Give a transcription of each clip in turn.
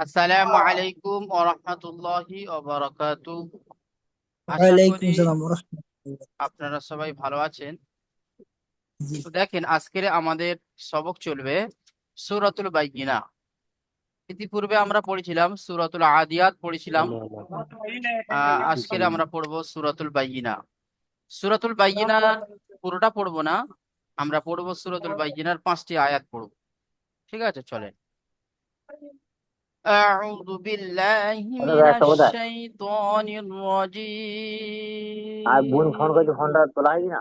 আসসালামু আলাইকুম ওয়া রাহমাতুল্লাহি ওয়া বারাকাতুহু। আশা ওয়ালাইকুম করি সালাম রহমতুল্লাহ। আপনারা সবাই ভালো আছেন। জি। তো দেখেন, আজকের আমাদের সবক চলবে সূরাতুল বাইয়িনা। ইতিপূর্বে আমরা পড়েছিলাম সূরাতুল আদিয়াত পড়েছিলাম। আজকের আমরা পড়বো সূরাতুল বাইয়িনা। সূরাতুল বাইয়িনা পুরোটা পড়বো না, আমরা পড়বো সূরাতুল বাইয়িনার 5টি আয়াত পড়বো। ঠিক আছে, চলেন। أعوذ بالله من একটা বোধহয় الشيطان আর বোন ফোন الرجيم. করছে, ফোনটা তোলা হয়নি না।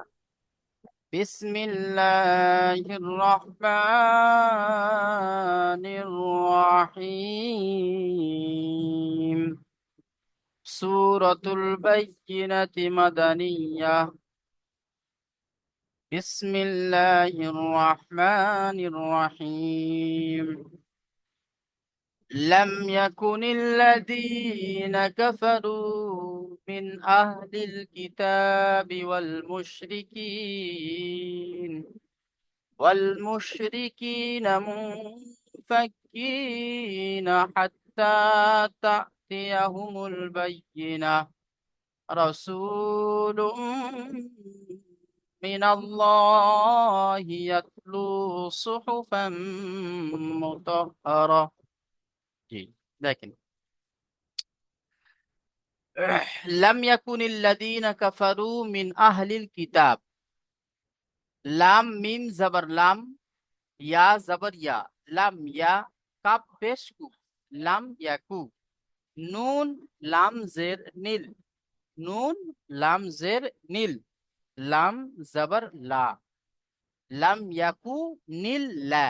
بسم الله الرحمن الرحيم. سورة البينة مدنية. بسم الله الرحمن الرحيم. لم يكن الذين كفروا من أهل الكتاب والمشركين منفكين حتى تأتيهم البينة. رسول من الله يتلو صحفا مطهرة. জি, দেখেন, লাম ইয়াকুনিল্লাযীনা কাফারু মিন আহলিল কিতাব। লাম মিম জবর লাম, ইয়া জবর ইয়া, লাম ইয়া, কাফ পেশ কু, লাম ইয়াকু। নুন লাম জের নীল, নুন লাম জের নীল, লাম জবর লা, লাম ইয়াকু নীল লা।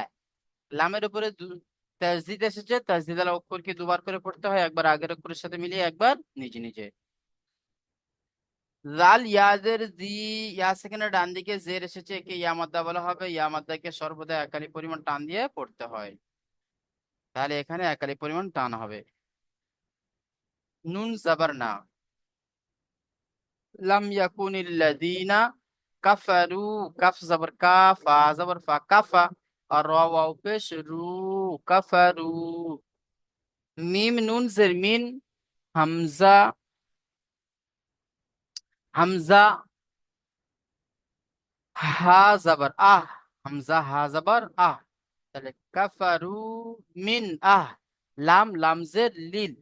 লামের উপরে তাজদিদ এসেছে, তাজদিদ আলা অক্ষরকে দুবার করে পড়তে হয়, একবার আগের অক্ষরের সাথে মিলিয়ে, একবার নিজে নিজে। জাল ইয়াজের জি, ইয়া সেখানে ডান দিকে জের এসেছে, একে ইয়া মাদ্দা বলা হবে। ইয়া মাদ্দাকে সর্বদা একালি পরিমাণ টান দিয়ে পড়তে হয়, তাহলে এখানে একালি পরিমাণ টান হবে। নুন জাবার না। লাম ইয়াকুনিল্লাযীনা কাফারু, কাফ জাবার কা, ফা জাবার ফা, কাফা। আর রা ওয়াও পেশ রু, কাফারু। মিম নুন জের মিন, হামজা, হামজা হা জাবার আহ, হামজা হা জাবার আহ, তাহলে কাফারু মিন আহ। লাম লামজের লিল,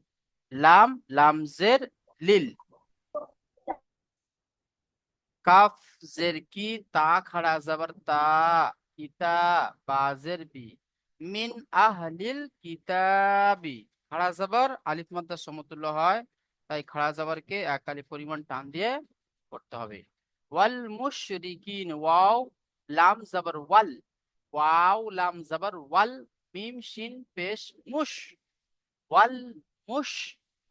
লাম লামজের লিল। কাফ জের কি, তা খাড়া জাবার তা, কিতা বাজের বি। মিন আহলিল কিতাবি, খাড়া জাবার আলিফ মাদ্দার সমতুল্য হয়, তাই খাড়া জাবারকে এক আলিফ পরিমাণ টান দিয়ে করতে হবে। ওয়াল মুশরিকিন, ওয়াও লাম জাবার ওয়াল, ওয়াও লাম জাবার ওয়াল, মিম শিন পেশ মুশ, ওয়াল মুশ।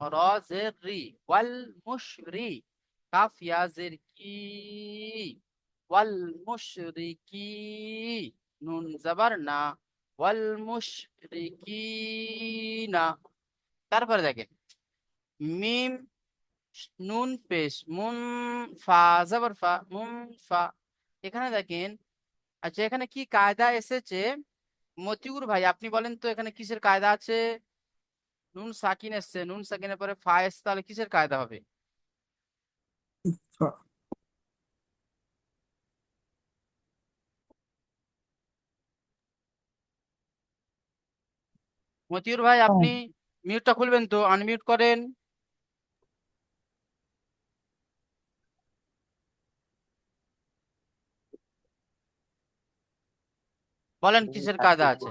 র জের রি, ওয়াল মুশরি। কাফ ইয়া জের কি, ওয়াল মুশরিকি। নুন জাবার না, ওয়াল মুশরিকিনা। তারপরে দেখেন, মিম নুন পেশ মুন, ফা জাবার ফা, মুন ফা। এখানে দেখেন, আচ্ছা এখানে কি কায়দা এসেছে? মতিউর ভাই আপনি বলেন তো, এখানে কিসের কায়দা আছে? নুন সাকিন এসছে, নুন সাকিনের পরে ফা এসছে, তাহলে কিসের কায়দা হবে? মতিউর ভাই আপনি মিউটটা খুলবেন তো, আনমিউট করেন। বলেন কিসের কায়দা আছে?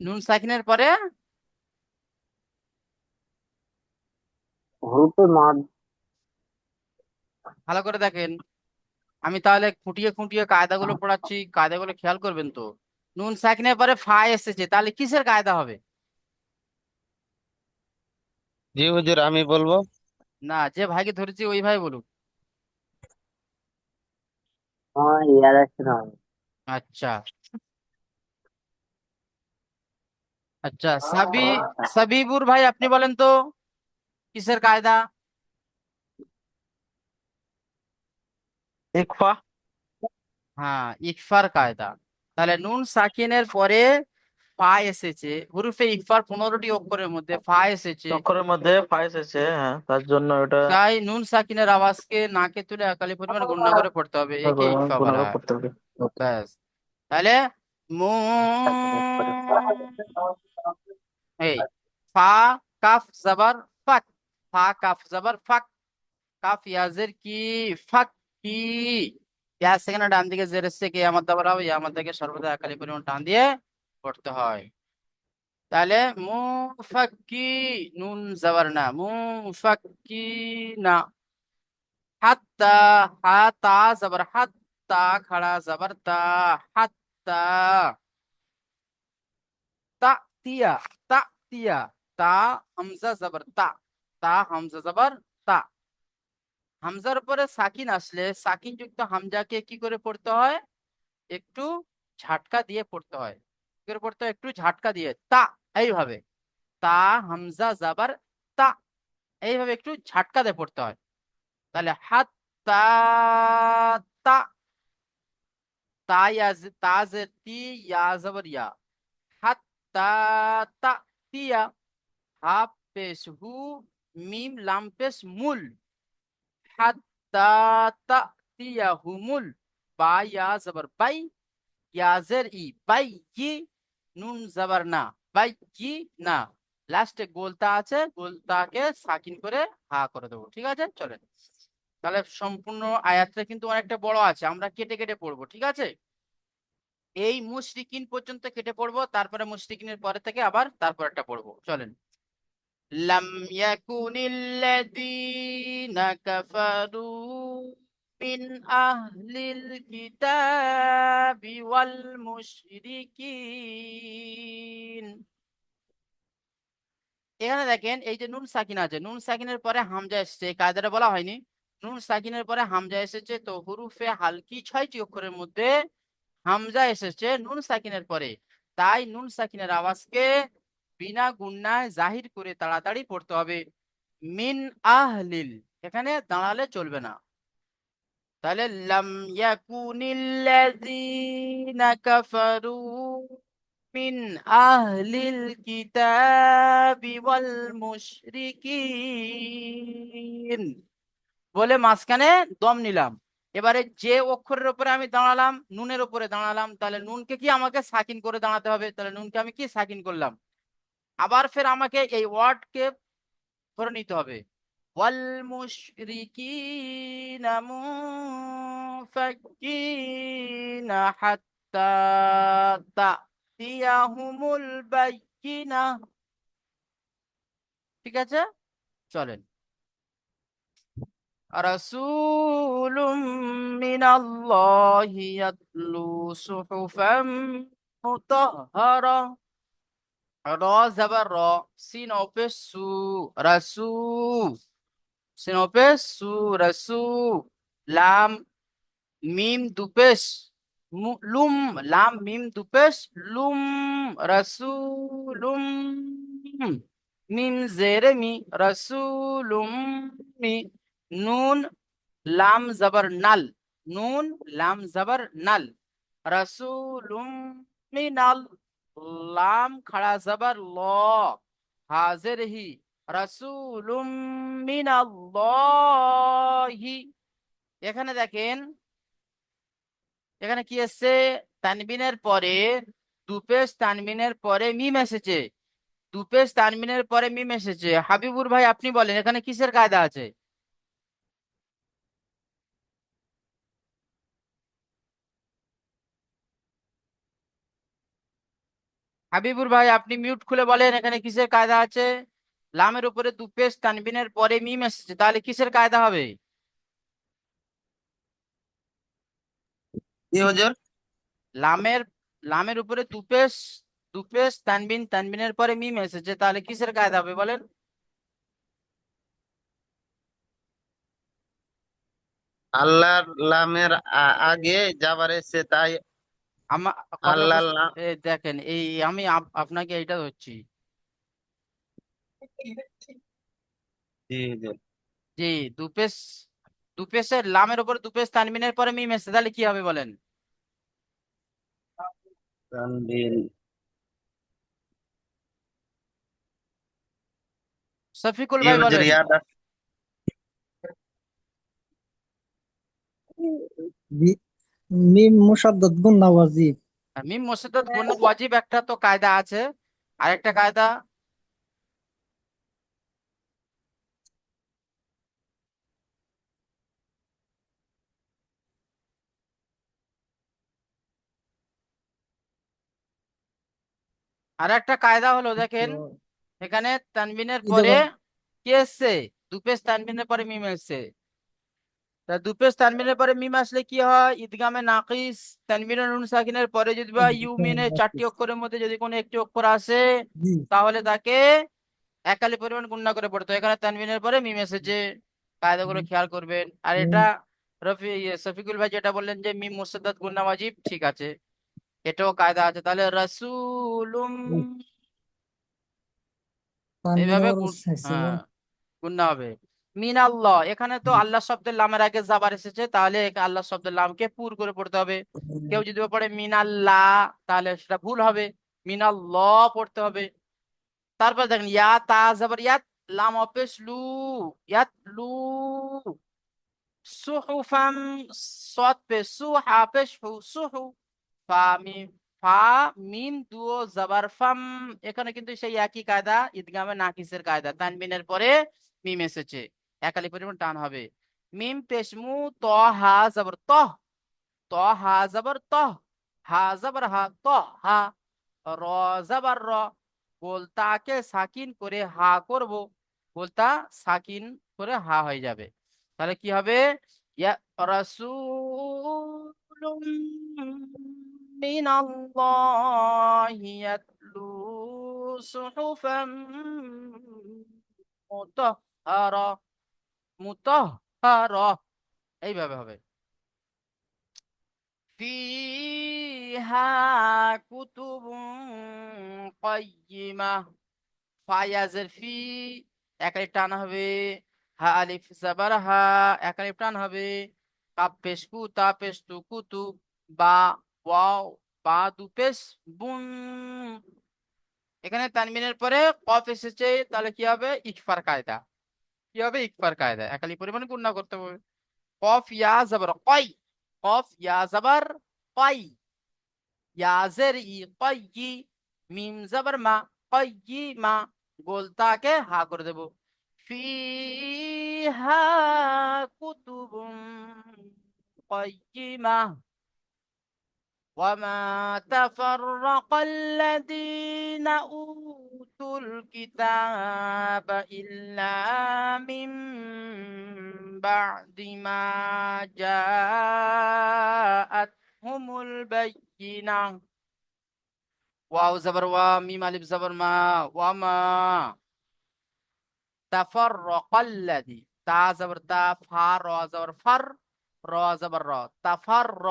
নুন সাকিনের পরে হরুপে মাদ। ভালো করে দেখেন, আমি তাহলে খুঁটিয়ে খুঁটিয়ে কায়দাগুলো পড়াচ্ছি, কায়দাগুলো খেয়াল করবেন তো। নুন সাকিনের পরে ফা এসেছে, তাহলে কিসের কায়দা হবে? জি হুজুর, আমি বলবো। না, যে ভাইকে ধরেছি ওই ভাই বলুক। হ্যাঁ, ইয়ার আসছে না। আচ্ছা, আচ্ছা সাবিবুর ভাই আপনি বলেন তো, কিসের কায়দা? ইকফা। হ্যাঁ, ইকফার কায়দা। তাহলে নুন সাকিনের পরে ফা এসেছে, হুরুফে ইকফার 15টি অক্ষরের মধ্যে ফা এসেছে, অক্ষরের মধ্যে ফাইস আছে, হ্যাঁ, তার জন্য এটা তাই নুন সাকিনের আওয়াজকে নাকে তুলে একালি পরিমাণ গুণনা করে পড়তে হবে, একে ইকফা বলা গুণাকার হয়। করতে হবে। ব্যাস, তাহলে মু, এই ফা কাফ জাবার ফাক, ফা কাফ জাবার ফাক, কাফ ইয়াজের কি, ফাক কি, ইয়া সেখানে ডান দিকে জের এসছে কি আমার দাবার হবে, ইয়া আমার দিকে সর্বদা একালি পরিমাণ টান দিয়ে পড়তে হয়। তাহলে মুফাক্কি, নুন জাবার না, মুফাক্কি না, হাত্তা, হা তা জাবার হাত্তা, খাড়া জাবার তা, হাত্তা, তা তিয়া, তা তিয়া, তা হামজা জাবার তা, তা হামজা জাবার তা, হামজার উপরে সাকিন আসলে সাকিন যুক্ত হামজাকে কি করে পড়তে হয়, একটু ঝাটকা দিয়ে পড়তে হয়, কি করে পড়তে হয়, একটু ঝাটকা দিয়ে, তা, এইভাবে, তা হামজা জাবার তা, এইভাবে একটু ঝাটকা দিয়ে পড়তে হয়। তাহলে হাত তা, তা, তাজের তি, ইয়া জবর ইয়া, হাত তা, তা তিয়া, হা পেশ হু, মিম লাম পেশ মুল, হাত তা, তা তিয়া হুমুল, বা ইয়া জবর বাই, ইয়াজের ই বাই ই, নুন জবর না, বাই ই না, লাস্টে গোলতা আছে, গোলতাকে সাকিন করে হা করে দেবো। ঠিক আছে, চলেন। তাহলে সম্পূর্ণ আয়াতটা কিন্তু অনেকটা বড় আছে, আমরা কেটে কেটে পড়বো। ঠিক আছে, এই মুশরিকিন পর্যন্ত কেটে পড়বো, তারপরে মুশরিকিনের পরে থেকে আবার তারপরটা পড়বো। চলেন। লাম ইয়াকুনিল্লাযীনা কাফারু মিন আহলিল কিতাবি ওয়াল মুশরিকিন। এখানে দেখেন এই যে নুন সাকিন আছে, নুন সাকিনের পরে হামজা এসেছে, এই কায়দাটা বলা হয়নি। নুন সাকিনের পরে হামজা এসেছে, তো হুরুফে হালকি 6টি অক্ষরের মধ্যে হামজা এসেছে নুন সাকিনের পরে, তাই নুন সাকিনের আওয়াজকে বিনা গুণনায় জাহির করে তাড়াতাড়ি পড়তে হবে। মিন আহলিল, এখানে দাঁড়ালে চলবে না। তাহলে লাম ইয়াকুনিল্লাযীনা কাফারু মিন আহলিল কিতাবি ওয়াল মুশরিকিন বলে মাঝখানে দম নিলাম। এবারে যে অক্ষরের উপরে আমি দাঁড়ালাম, নুনের উপরে দাঁড়ালাম, তাহলে নুনকে কি আমাকে সাকিন করে দাঁড়াতে হবে, তাহলে নুনকে আমি কি সাকিন করলাম, আবার ফের আমাকে এই ওয়ার্ডকে ধরে নিতে হবে, ওয়াল মুশরিকিনা মুফাক্কিনা হাত্তা তাতিয়াহুমুল বাইয়িনা। ঠিক আছে, চলেন। রাসূলুম মিনাল্লাহি ইয়াতলু সুহুফাম মুতাহহারা, র জাবার র, সিন অপে সু, রাসু, সিন অপে সু, রাসু, লাম মিম দুপেশ লুম, লাম মিম দুপেশ লুম, রাসূলুম, মিম জেরে মি, রাসূলুম মি, নুন লাম জবর নাল, নুন লাম জবর নাল, রাসূলুম মিনাল, লাম খাড়া জবর ল, হাজির হি, রাসূলুম মিনাল্লাহি। এখানে দেখেন, এখানে কি এসছে, তানবিনের পরে দুপেশ, তানবিনের পরে মিম এসেছে, দুপেশ তানবিনের পরে মিম এসেছে। হাবিবুর ভাই আপনি বলেন এখানে কিসের কায়দা আছে? হাবিবুর ভাই আপনি মিউট খুলে বলেন এখানে কিসের কায়দা আছে? লামের উপরে দুপেশ তানবিনের পরে মিম এসেছে, তাহলে কিসের কায়দা হবে? জি হুজুর। লামের, লামের উপরে দুপেশ, দুপেশ তানবিন, তানবিনের পরে মিম এসেছে, তাহলে কিসের কায়দা হবে বলেন? আল্লাহর লামের আগে যাবার এসে তাই আমার কথা আল্লাহর বুঝতে, লাম। দেখেন এই আমি আপনাকে এইটা ধরছি, জি হুজুর। জি, দুপেশ, দুপেশের লামের উপর দুপেশ তানবিনের পরে মিম এসেছে, তাহলে কি হবে বলেন? তানবিন শফিকুল ভাই বলেন। জিয়াদা জি। মিম মুসাদ্দাদ গুন্না ওয়াজিব। মিম মুশাদ্দাদ গুণা ওয়াজিব একটা তো কায়দা আছে, আরেকটা কায়দা আরেকটা কায়দা হলো দেখেন, এখানে তানবিনের পরে ইদাবা কি এসছে? দুপেশ তানবিনের পরে মিম এসছে। তা দুপেশ তানবিনের পরে মিম আসলে কি হয়? ইদগামে নাকিস, তানবিন ও নুন সাকিনের পরে যদি বা ইউমিনের চারটি অক্ষরের মধ্যে যদি কোনো একটি অক্ষর আসে, জি। তাহলে তাকে একালি পরিমাণ গুণনা করে পড়তো। এখানে তানবিনের পরে মিম এসেছে, কায়দাগুলো খেয়াল করবেন। আর এটা শফিকুল ভাই যেটা বললেন যে মিম মুসাদ্দাদ গুণনা ওয়াজিব, ঠিক আছে, এটাও কায়দা আছে। তাহলে রাসূলুম তানবিন এইভাবে আবার ছিল। হ্যাঁ গুণনা হবে। মিনাল্লাহ, এখানে তো আল্লাহ শব্দের লামের আগে জাবার এসেছে, তাহলে আল্লাহ শব্দের লামকে পুর করে পড়তে হবে। কেউ যদি পড়ে মিনাল্লাহ, তাহলে সেটা ভুল হবে, মিনাল্লাহ পড়তে হবে। তারপর দেখেন ইয়া তা জাবার ইয়াত, লাম অপেশ লু, ইয়াত লু, সুহুফাম, সৎ পেশ সু, হা পেশ হু, সুহু, ফা মিম, ফা মিম দুও জাবার ফাম। এখানে কিন্তু সেই একই কায়দা, ইদগামে নাকিসের কায়দা, তানবিনের পরে মিম এসেছে, একালি পরিমাণ টান হবে। মিম পেশ মু, ত হা জাবার তহ, ত হা জাবার তহ, হা জাবার হা, তহ হা, র জাবার র, গোলতাকে সাকিন করে হা করব, গোলতা সাকিন করে হা হয়ে যাবে। তাহলে কি হবে? ইয়া রাসূলুম মিনাল্লাহি ইয়াতলু সুহুফাম মুতাহহারা, মুতাহহারা, এইভাবে হবে। ফিহা কুতুবুন কাইয়্যিমাহ, ফায়াজের ফি, একালিফ টান হবে। হা আলিফ জাবার হা, একালিফ টান হবে। কাপ পেশ কু, তা পেশ তু, কুতু, বা ওয়াও, বা দু পেশ বুন। এখানে তানবিনের পরে কফ এসেছে, তাহলে কি হবে? ইকফার কায়দা। কি হবে? ইকফার কায়দা, একালি পরিমাণে গুণনা করতে হবে। কফ ইয়া জাবার কয়, কফ ইয়া জাবার কয়, ইয়াজের ই কয়্যি, মিম জাবার মা, কয়্যি মা, গোলতাকে হা করে দেব। ফিহা কুতুবুন কাইয়্যিমা, ওয়ামা তাফাররাকাল্লাযীনা উতুল কিতাবা ইল্লা মিন বা'দি মা জাআতহুমুল বায়্যিনাহ। ওয়াও জাবার ওয়া, মিম আলিফ জাবার মা, ওয়ামা তাফাররাকাল্লাযী, তা জাবার তা, ফা র জাবার ফার, র জাবার র, তাফারর,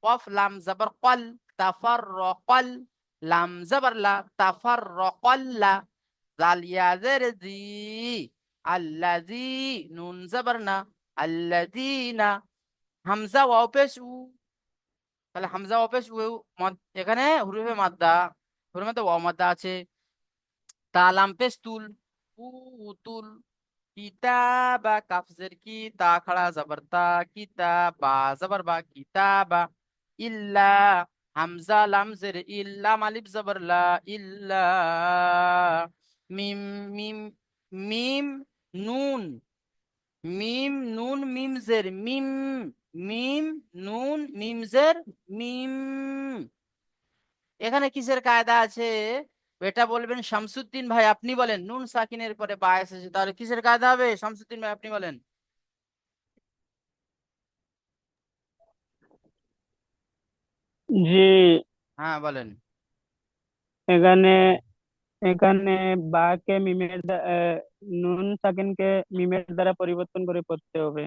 কফ লাম জাবার কল, তাফাররাকাল, লাম জাবার লা, তাফাররাকাল্লা, জাল ইয়া জের জি, আল্লাযী, নুন জাবার না, আল্লাযীনা, হামজা ওয়াও পেশ উ, তাহলে হামজা ওয়াও পেশ উ, এখানে হুরুফে মাদ্দা, হুরুফে মাদ্দা ওয়াও মাদ্দা আছে। তা লাম পেশ তুল, উতুল, কিতাবা, কাফজের কি, তা খাড়া জবর তা, কিতাবা জবর বা, কিতাবা, ইল্লা, হামজা লাম জের ইল্লা, মালিফ জবর লা, ইল্লা, মিম, মিম, মিম, নুন, মিম নুন মিম জের মিম, মিম নুন মিম জের মিম। এখানে কিসের কায়দা আছে? এটা বলবেন শামসুদ্দিন ভাই, আপনি বলেন। নুন সাকিনের পরে বা এসেছে, তাহলে কিসের কায়দা হবে? শামসুদ্দিন ভাই আপনি বলেন। জি, হ্যাঁ বলেন। এখানে এখানে বাকে নুন সাকিনকে মিমের দ্বারা পরিবর্তন করে পড়তে হবে।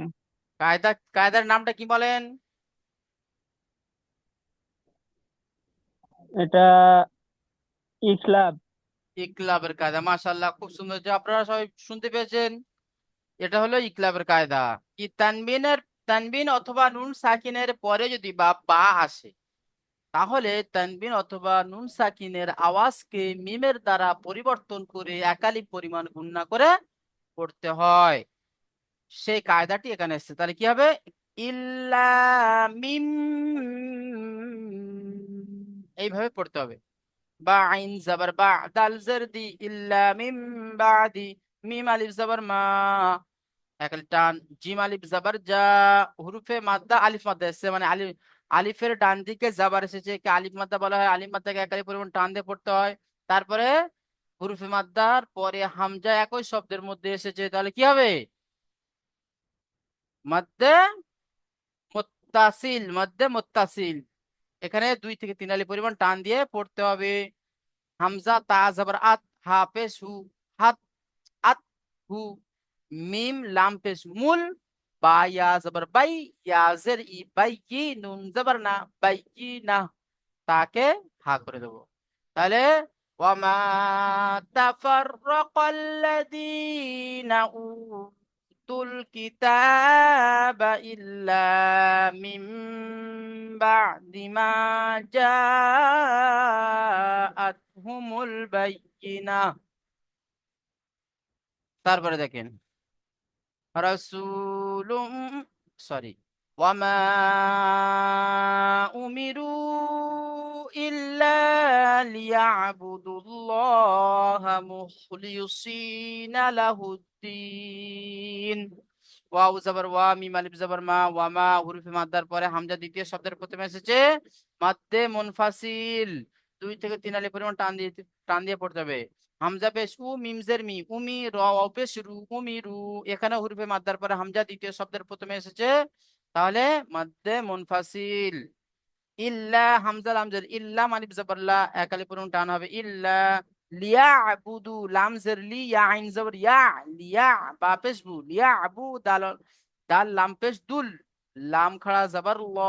কায়দার নামটা কি বলেন? এটা ইখলাব। ইকলাবের কায়দা, মাশাআল্লাহ, খুব সুন্দর যে আপনারা সবাই শুনতে পেয়েছেন। এটা হলো ইকলাবের কায়দা। কি তানবিন অথবা নুন সাকিনের পরে যদি বা বা আসে, তাহলে তানবিন অথবা নুন সাকিনের আওয়াজকে মিমের দ্বারা পরিবর্তন করে একালি পরিমাণ গুণনা করে পড়তে হয়, সেই কায়দাটি এখানে এসেছে। তাহলে কি হবে? ইল্লা মিম, এইভাবে পড়তে হবে। বা আইন জাবার বা, দাল জের দি, ইল্লা মিম বাদি, মিম আলিফ জাবার মা, একাল টান, জিম আলিফ জাবার যা, হুরুফে মাদ্দা আলিফ মাদ্দা এসেছে, মানে আলিফ, আলিফের ডান দিকে জাবার এসেছে, কে আলিফ মাদ্দা বলা হয়। আলিফ মাদ্দাকে একালি পরিমাণ টান দিয়ে পড়তে হয়। তারপরে হুরুফে মাদ্দার পরে হামজা একই শব্দের মধ্যে এসেছে, তাহলে কি হবে? মধ্যে মুত্তাসিল, মধ্যে মুত্তাসিল। এখানে 2 থেকে 3 আলি পরিমাণ টান দিয়ে পড়তে হবে। হামজা তা জাবার আত, হা পেশ হু, হাত, আত, হু, মিম লাম পেশ মুল, বা ইয়া জাবার বাই, ইয়া জের ই, বাই কি, নুন জাবার না, বাই কি না, তাকে হা করে দেবো। তাহলে ওয়ামা তাফাররাকাল্লাযীনা উতুল কিতাবা ইল্লা মিম বা'দি মা জাআতহুমুল বায়্যিনাহ। তারপরে দেখেন রাসূলুম, সরি, ওয়ামা উমিরু ইল্লা লিয়াবুদুল্লাহা মুখলিসিনা লাহুদ্দিন। ওয়াও জাবার ওয়া, মিম আলিফ জাবার মা, ওয়ামা হুরুফে মাদ্দার পরে হামজা দ্বিতীয় শব্দের প্রথমে এসেছে, মাদ্দে মুনফাসিল, 2 থেকে 3 আলি পরিমাণ টান দিয়ে পড়তে হবে। হামজা পেশ উ, মিম জের মি, উমি, র ওয়াও পেশ রু, উমিরু, এখানে হুরুফে মাদ্দার পরে হামজা দ্বিতীয় শব্দের প্রথমে এসেছে, তাহলে মাদ্দে মুনফাসিল। ইল্লা হামজা লাম জের, ইল্লা আলিফ জাবার লা, একালি পরিমাণ টান হবে, ইল্লা। লিয়াবুদু লাম জের লি, ইয়া আইন জাবার ইয়া, লিয়া, বা পেশ বু, লিয়াবু, দাল, দাল লাম পেশ দুল, লাম খাড়া জাবার ল,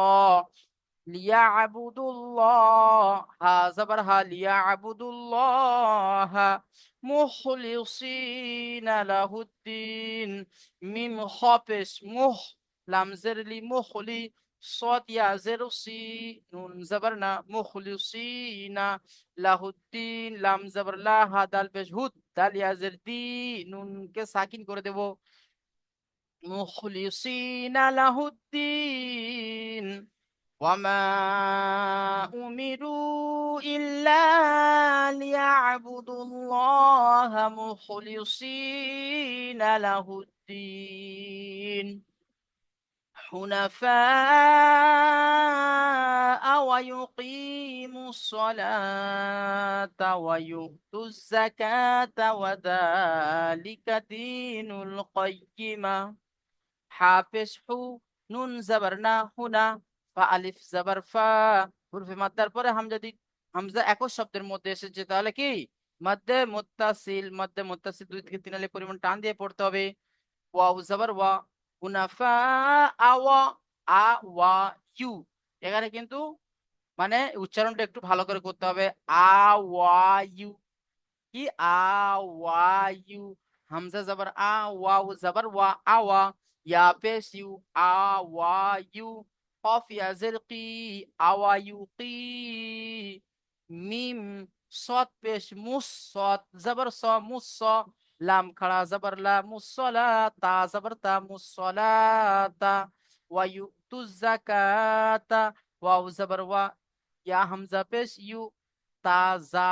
লিয়াবুদুল্লাহ, হা জাবার হা, লিয়াবুদুল্লাহ মুখলিসিনা লাহুদ্দিন, মিম খ পেশ মুহ, লাম জের লি, মুখলি, صاد يا زر سي، نون زبر نا، مخلصين লাহুদ্দিন, লাম জবর লা, হা দাল পেশ হুদ, দাল ইয়া জের দি, নুন কে সাকিন করে দেব, মুখলিসিনা লাহুদ্দিন। ওয়ামা উমিরু ইল্লা লিয়াবুদুল্লাহা মুখলিসিনা লাহুদ্দিন حنفاء ويقيموا الصلاة ويؤتوا الزكاة وذلك دين القيمة। حافظ حو، নুন জাবার না, হুনা, ফা আলিফ জাবার ফা, হুরফে মাদ্দার পরে হামজা একই শব্দের মধ্যে এসেছে, তাহলে কি? মধ্যে মুত্তাসিল, মধ্যে মুত্তাসিল, 2 থেকে 3 আলি পরিমাণ টান দিয়ে পড়তে হবে। ওয়াও জাবার ওয়া, হুনাফা, আওয়া, আ ওয়া ইউ, এখানে কিন্তু মানে উচ্চারণটা একটু ভালো করে করতে হবে। আ ওয়া ইউ, কি আ ওয়া ইউ, হামজা জাবার আ, ওয়াও জাবার ওয়া, আওয়া, ইয়া পেশ ইউ, আ ওয়া ইউ, কফ ইয়া জের কি, আওয়া ইউ কি, মিম সদ পেশ মুস, সদ জাবার স, মুস স, লাম খাড়া জাবার লা, মুসলা, তা জাবার তা, মুসলাতা, ওয়া ইউতু যাকাতা, ওয়াও জাবার ওয়া, ইয়া হামজা পেশ ইউ, তা জা,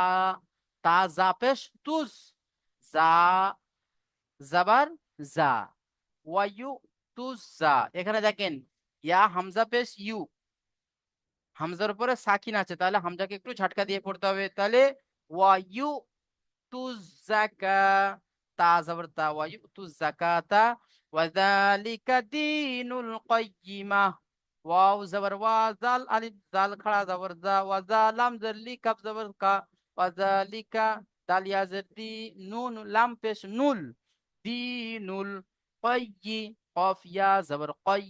তা জা পেশ তুজ, জা জাবার জা, ওয়া ইউতু জা। এখানে দেখেন ইয়া হামজা পেশ ইউ, হামজার উপরে সাকিন আছে, তাহলে হামজাকে একটু ঝাটকা দিয়ে পড়তে হবে। তাহলে ওয়া ইউতু যাকা, তা জাবার তা, ওয়া ইউতু যাকাতা, ওয়া যালিকা দীনুল কাইয়্যিমা, ওয়াও জাবার ওয়া, জাল আলিফ জাল খাড়া জাবার জা, ওয়া জালাম জের লি, কাফ জাবার কা, ওয়া যালিকা, দাল ইয়া জের দি, নুন লাম পেশ নুল, দীনুল কাইয়্যি, কফ ইয়া জাবার কাই,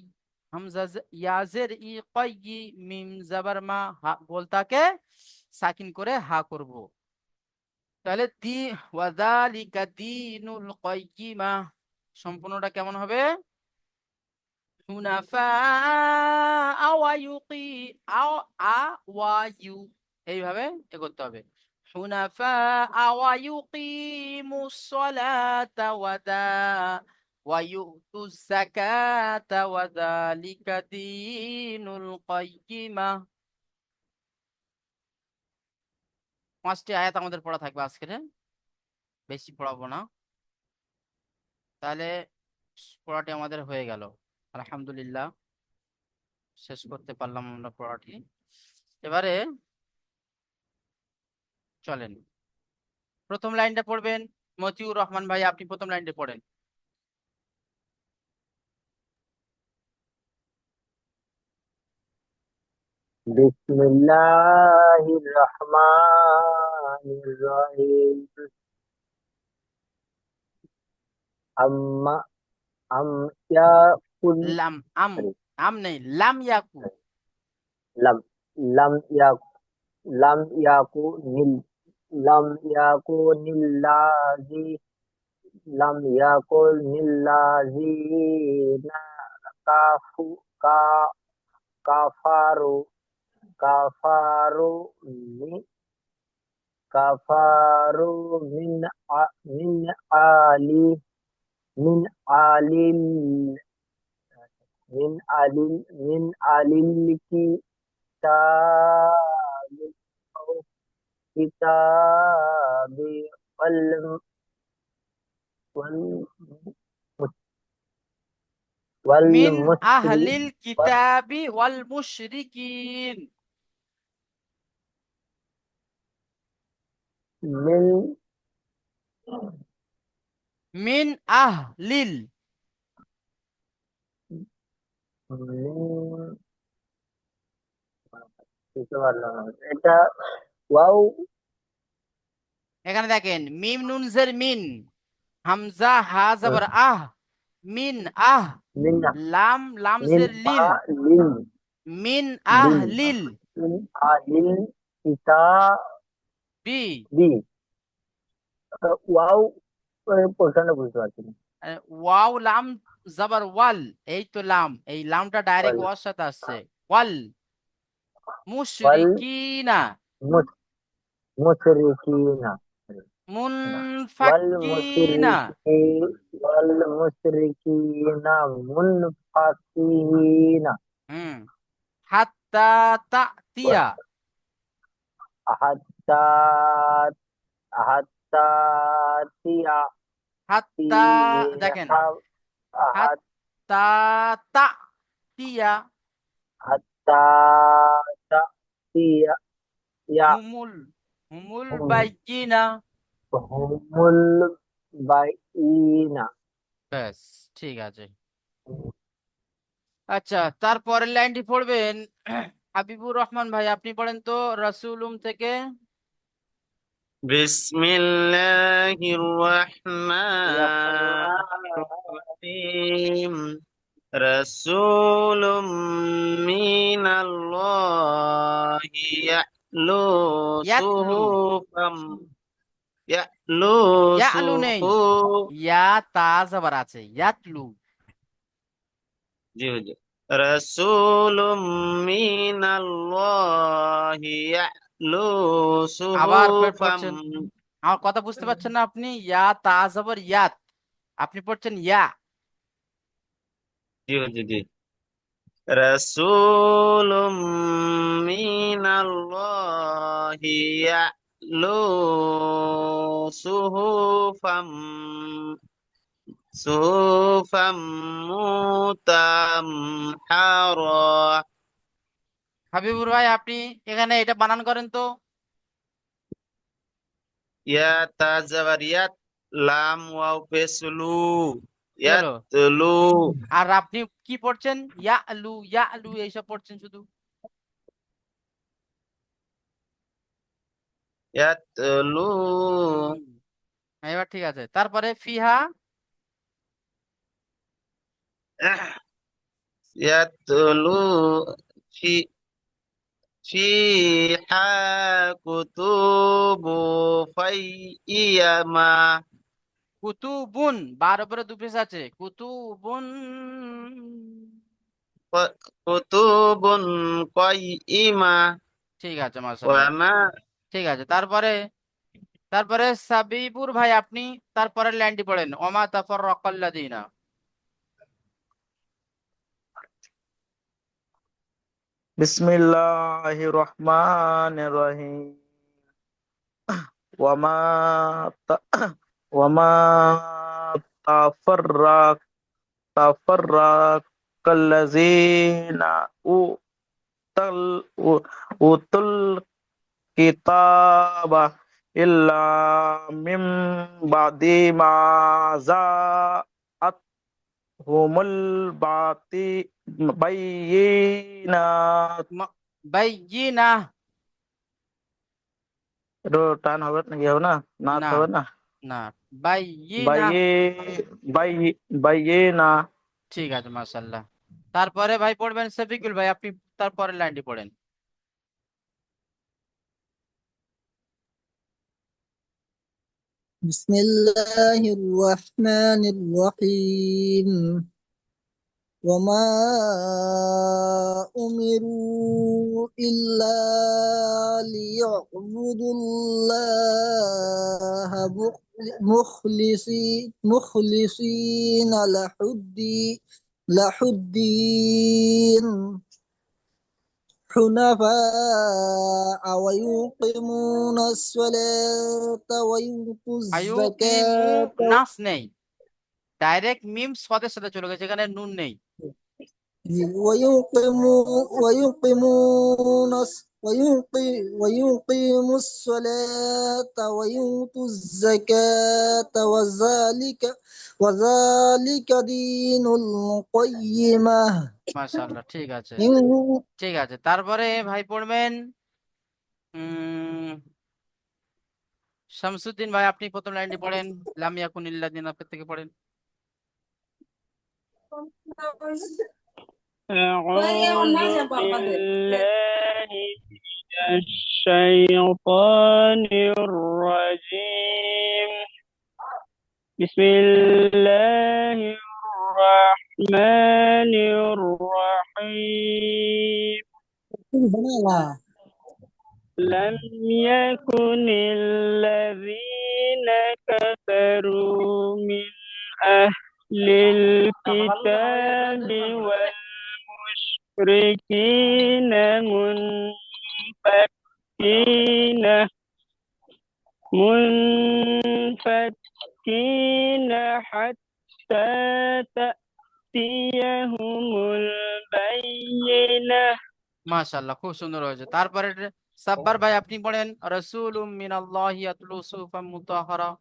হামজা ইয়া জের ই, কাইয়্যি, মিম জাবার মা, হা গোলতাকে সাকিন করে হা করব। তাহলে ওয়াযালিকা দীনুল কাইয়্যিমা, সম্পূর্ণটা কেমন হবে? হুনাফা আওয়া ইউকি, আও আ ওয়া ইউ, এইভাবে এ করতে হবে। حنفاء ويقيموا الصلاة ويؤتوا الزكاة وذلك دين القيمة। 5টি আয়াত আমাদের পড়া থাকবে আজকে, বেশি পড়াবো না। তাহলে পড়াটি আমাদের হয়ে গেল, আলহামদুলিল্লাহ শেষ করতে পারলাম আমরা পড়াটি। এবারে চলেন প্রথম লাইনটা পড়বেন। মতিউর রহমান ভাই, আপনি প্রথম লাইনটা পড়েন। বিসমিল্লাহির রহমানির রহিম। আম্মা আম ইয়াকুল লাম আম নেই, লাম ইয়াকু। লাম লাম ইয়াকু লাম ইয়াকু নীল লাম ইয়াকু নীল্লাজি লাম ইয়াকু নীল্লাজিনা কাফু কা কাফারু কাফারু মি কাফারু মিন আলি মিন আলিল মিন আলিল কিতাবি কিতাবি ওয়াল ওয়াল ওয়াল মিন মুশরি আহলিল কিতাবি ওয়াল মুশরিকিন। মিন মিন আহলিল, মিন বুঝতে পারলাম না। এটা ওয়াও এখানে দেখেন মিম নুন জের মিন, হামজা হা জবর আহ, মিন আহ, মিন লাম লাম মিন জের লিল, আলিল মিন লিল আহলিল মিন আলিল কিতাবি বি। ওয়াও পোর্শনে বুঝতে পারছি না। ওয়াও লাম জবর ওয়াল, এই তো লাম, এই লামটা ডাইরেক্ট ওয়াল ওয়ার সাথে আসছে। ওয়াল ওয়াল মুশরিকিনা, মুস- মুশরিকিনা ওয়াল মুনফাকিনা, মুশরিকিনা মুনফাকিনা হুম, হাত্তা তাতিয়া, হাত্তা হাত্তা তিয়া হাত্তা দেখেন হাত্তা তাতিয়া, হাত্তা তিয়া ইয়া হুমুল হুমুল বাইয়িনা। হুমুল বাইনা। ব্যাস ঠিক আছে। আচ্ছা, তারপরের লাইনটি পড়বেন হাবিবুর রহমান ভাই, আপনি পড়েন তো রাসূলুম থেকে। বিসমিল্লাহির রহমানির রহিম। রাসূলুম মিনাল্লাহি ইয়াতলু ইয়াতলু, সুহুফাম ইয়াতলু ইয়ালু নেই, সুহুফ ইয়া তা জবর আছে, ইয়াতলু। জি হুজুর। রাসূলুম মিনাল্লাহি ইয়াতলু আবার ফের সুহুফাম। পড়ছেন, আমার কথা বুঝতে পারছেন না আপনি? ইয়া তা জবর ইয়াত, আপনি পড়ছেন ইয়া। জি হুজুর জি। রাসূলুম মিনাল্লাহি ইয়াতলু সুহুফাম সুহুফাম মুতাহহারা। হাবিবুর ভাই, আপনি এখানে এটা বানান করেন তো। ইয়া তা জাবার ইয়াত, লাম ওয়াও পেশ লু, কি হলো? ইয়াতলু। আর আপনি কি পড়ছেন? ইয়ালু ইয়ালু এইসব পড়ছেন শুধু। ইয়াতলু হুম, এবার ঠিক আছে। তারপরে ফিহা, ইয়াতলু ফি ফিহা কুতুবু ফাইয়ামা কুতুবুন, বার উপরে দু পেশ আছে, কুতুবুন। কুতুবুন কাইয়্যিমা ঠিক আছে, মাশাআল্লাহ ওয়া মা। ঠিক আছে। তারপরে তারপরে সাবিবুর ভাই আপনি তারপরের লাইনটি পড়েন, ওমা তাফাররাকাল্লাযীনা। বিসমিল্লাহির রহমানির রহিম। ওয়ামা তা- ওয়ামা তাফাররাক তাফাররাকাল্লাযীনা উতাল উতুল কিতাবা ইল্লা মিম বাদি মা জাআতহুমুল বায়্যিনাত। বায়্যিনা, একটু টান হবে নাকি, হবে না? নাত না হবে না? না, বায়্যিনা। বাইয়ে বাইয়ে বাইয়ে না। ঠিক আছে, মাশাআল্লাহ। তারপরে ভাই পড়বেন শফিকুল ভাই, আপনি তারপরের লাইনটি পড়েন। بسم الله الرحمن الرحيم وما أمروا إلا ليعبدوا الله مخلصين له الدين حنفاء ويقيمون الصلاة ويؤتوا আয়ুকিমু, الزكاة নাস নেই, ডাইরেক্ট মিম সদের সাথে চলে গেছে, এখানে নুন নেই। ويقيموا الصلاة ويؤتوا الزكاة وذلك دين القيمة মাশাআল্লাহ, ঠিক আছে إن ঠিক আছে। তারপরে ভাই পড়বেন উম শামসুদ্দিন ভাই, আপনি প্রথম লাইনটি পড়েন, লাম ইয়াকুনিল্লাযিনা থেকে পড়েন। أعوذ بالله من الشيطان الرجيم. بسم الله الرحمن الرحيم. لم يكن الذين كفروا من أهل الكتاب والمشركين منفكين حتى تأتيهم البينة. মাশাআল্লাহ, খুব সুন্দর হয়েছে। তারপরে সাব্বার ভাই আপনি পড়েন, রাসূলুম মিনাল্লাহি ইয়াতলু সুহুফাম মুতাহহারা।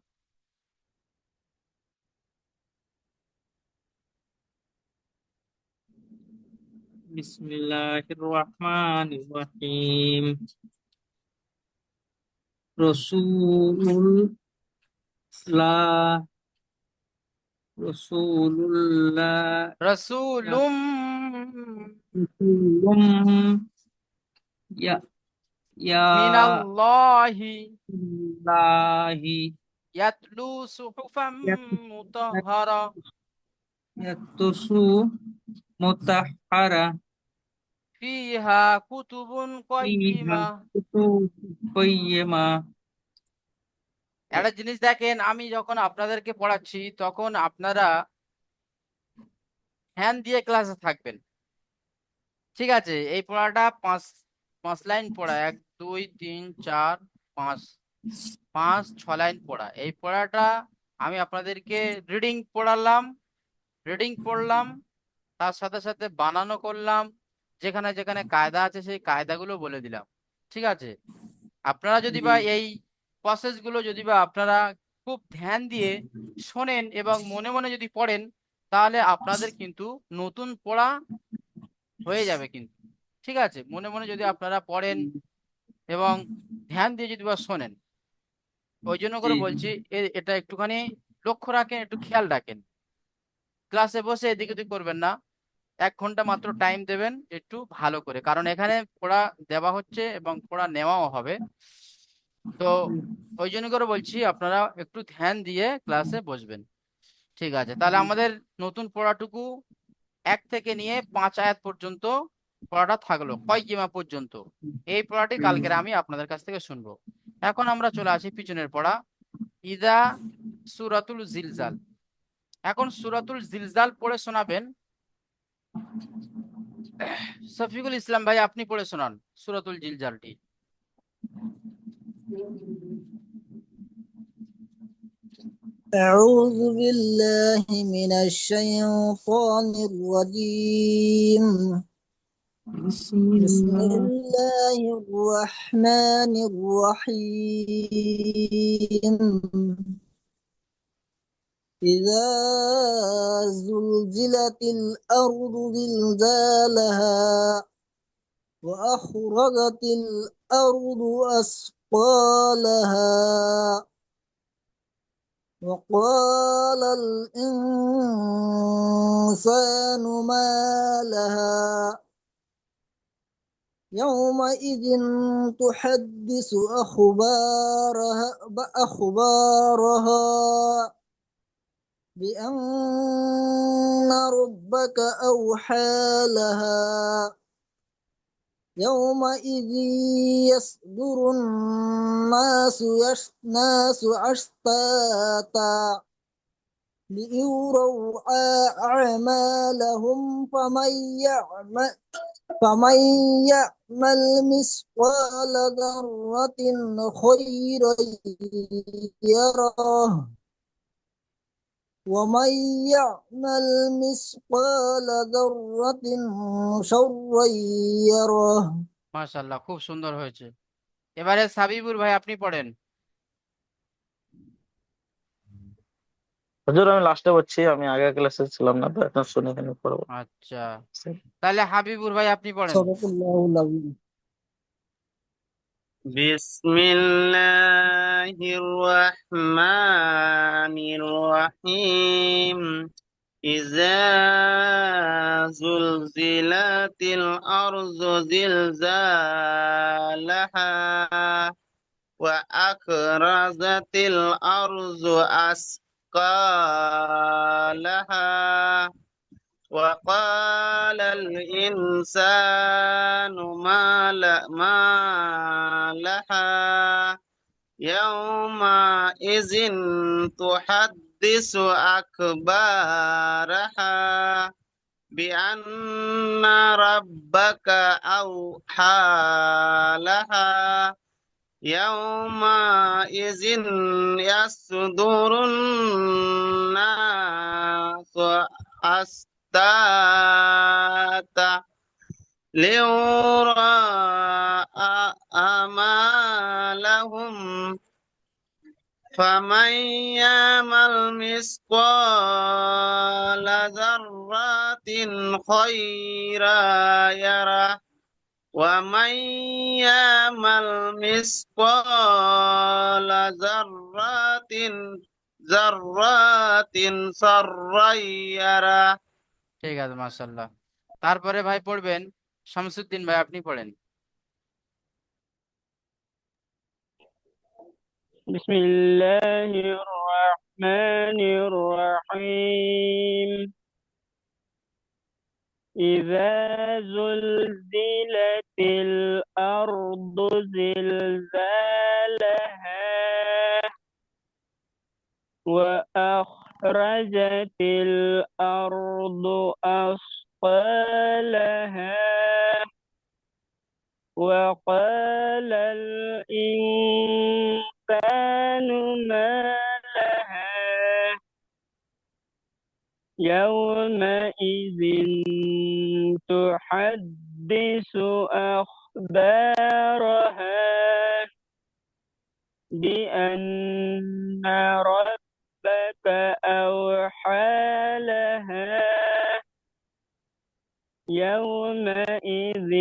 বিসমিল্লাহির রহমানির রহিম। রসুল্লাহ রসুল্লাহ রাসূলুম রসুলুম ইয়া ইয়া মিনাল্লাহি ইল্লাহি ইয়াতলু সুহুফাম মুতাহহারা ইয়াতুসু মুতাহহারা ফিহা কুতুবুন ফিহা কাইয়্যিমা। কুতুবুন কাইয়্যিমা। একটা জিনিস দেখেন, আমি যখন আপনাদেরকে পড়াচ্ছি তখন আপনারা ধ্যান দিয়ে ক্লাসে থাকবেন। ঠিক আছে, এই পড়াটা পাঁচ পাঁচ লাইন পড়া, 1 2 3 4 5, 5 6 লাইন পড়া। এই পড়াটা আমি আপনাদেরকে রিডিং পড়ালাম, রিডিং পড়লাম, তার সাথে সাথে বানানো করলাম, যেখানে যেখানে কায়দা আছে সেই কায়দাগুলো বলে দিলাম। ঠিক আছে, আপনারা যদি বা এই প্রসেস গুলো যদি বা আপনারা খুব ধ্যান দিয়ে শোনেন এবং মনে মনে যদি পড়েন, তাহলে আপনাদের কিন্তু নতুন পড়া হয়ে যাবে কিন্তু। ঠিক আছে, মনে মনে যদি আপনারা পড়েন এবং ধ্যান দিয়ে যদি বা শোনেন, ওই জন্য করে বলছি এটা একটুখানি লক্ষ্য রাখেন, একটু খেয়াল রাখেন। ক্লাসে বসে এদিক ওদিক করবেন না, 1 ঘন্টা মাত্র টাইম দেবেন একটু ভালো করে, কারণ এখানে পড়া দেওয়া হচ্ছে এবং পড়া নেওয়াও হবে। তো ওই জন্য করে বলছি আপনারা একটু ধ্যান দিয়ে ক্লাসে বসবেন। ঠিক আছে, তাহলে আমাদের নতুন পড়াটুকু 1 থেকে নিয়ে 5 আয়াত পর্যন্ত পড়াটা থাকলো, কয় কিমা পর্যন্ত। এই পড়াটি কালকের আমি আপনাদের কাছ থেকে শুনবো। এখন আমরা চলে আসি পিছনের পড়া ইদা সূরাতুল জিলজাল। এখন সূরাতুল জিলজাল পড়ে শোনাবেন শফিকুল ইসলাম ভাই, আপনি পড়ে শোনান সূরাতুল জিলজালটি। أعوذ بالله من الشيطان الرجيم بسم بسم الله الله الرحمن الرحيم إذا زلزلت الأرض زلزالها وأخرجت الأرض أثقالها وقال الإنسان ما لها يومئذ تحدث أخبارها بأن ربك أوحى لها يومئذ يصدر الناس أشتاتا ليروا أعمالهم فمن يعمل مثقال ذرة خيرا يره ومن يعمل مثقال ذرة شرا يره। মাশাআল্লাহ, খুব সুন্দর হয়েছে। এবারে সাবিবুর ভাই আপনি পড়েন। হুজুর আমি লাস্টে পড়ছি, আমি আগে ক্লাসে ছিলাম না, তো এখন শুনে এখানে পড়বো। আচ্ছা, তাহলে হাবিবুর ভাই আপনি পড়েন। صدق الله العظيم। بسم الله الرحمن الرحيم إذا زلزلت الأرض زلزالها وأخرجت الأرض أثقالها وقال الإنسان ما لها يومئذ تحدث أخبارها بأن ربك أوحى لها يومئذ يصدر الناس أشتاتا ليرى أعمالهم فمن يعمل مثقال ذرة خيرا يره ومن يعمل مثقال ذرة شرا يره। ঠিক আছে, মাশাআল্লাহ। তারপরে ভাই পড়বেন শামসুদ্দিন ভাই, আপনি পড়েন। بسم الله الرحمن الرحيم إذا زلزلت الأرض زلزالها وأخرجت الأرض أثقالها وقال الإنسان ما لها يومئذ تحدث أخبارها بأن ربك أوحى لها يومئذ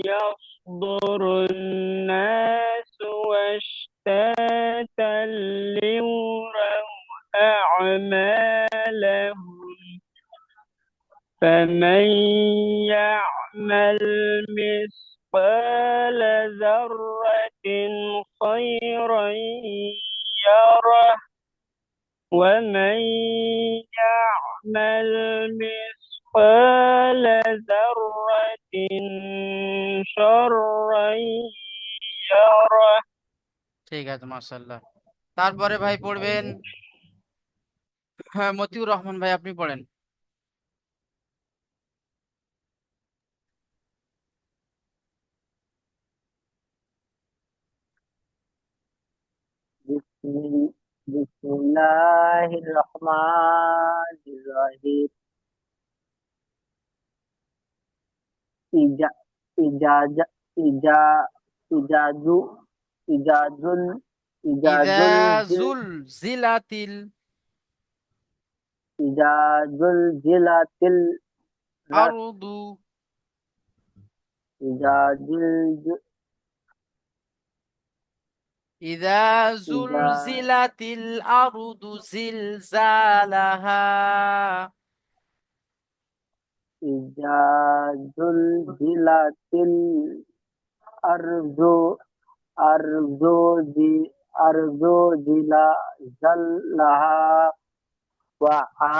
يصدر الناس أشتاتا ليروا أعمالهم فمن يعمل مثقال ذرة خيرا يره ومن يعمل مثقال ذرة شرا يره ঠিক আছে, মাশাআল্লাহ। তারপরে ভাই পড়বেন, হ্যাঁ, মতিউর রহমান ভাই, আপনি পড়েন। বিসমিল- বিসমিল্লাহির রহমানির রহিম। ইজা ইজাজা ইজা ইজাজু ইজাজুল ইদা ইজাজুল জিল জুলজিলাতিল ইজাজুল জিলাতিল রাস আরদু ইজাজিল ইদা ইজা জুলজিলাতিল আরদু জিলজালাহা ইজাজুল জিলাতিল আরজু আরজু জি আরজু জিলা জাল্লাহা ওয়া আ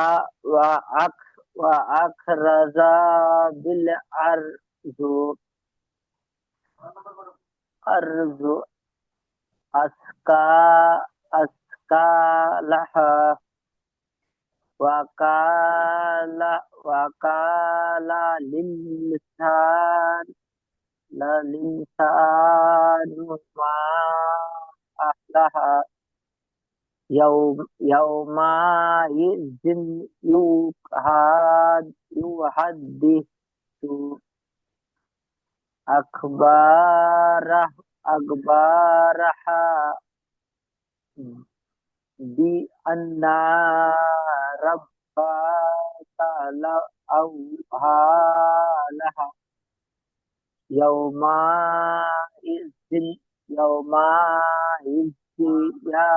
ওয়া আখ ওয়া আখরাজা বিল আরজু আরজু আসকা আসকালাহা ওয়াকালা ওয়াকালা লিনসান লা লিনসানু মা আহলাহা yauma izin yuhaddisu akbaraha bi anna rabbaka la awhalaha yauma izin yauma izin ya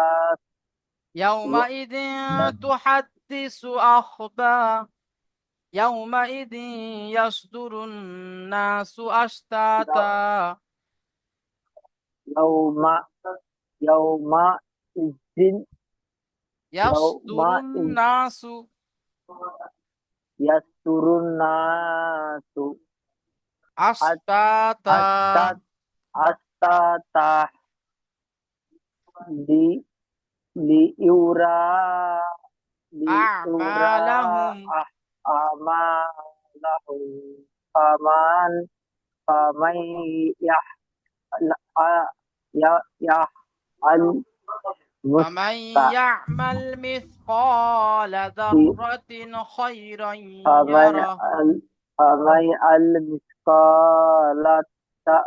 يومئذ تحدث أخبار يومئذ يصدر الناس أشتاتا yauma yauma izin يصدر yauma الناس yasturun nasu أشتاتا astat astata li liura liura أعمالهم amalahum faman faman yah ya ya al فمن يعمل مثقال ذرة خيرا faman يره faman al misqalata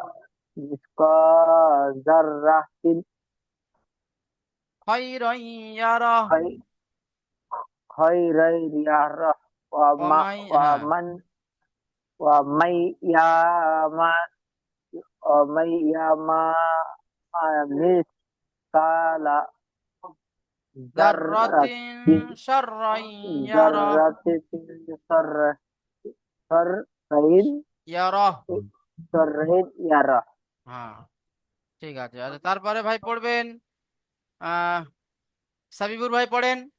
misqal zarratin خيرا يره khairan yarah ومن man wa may yama wa may yama miskala ذرة darratin شرا يره darratin sarrain يره sarrain yarah হ্যাঁ, ঠিক আছে। আচ্ছা, তারপরে ভাই পড়বেন, সাবিবুর ভাই পড়েন।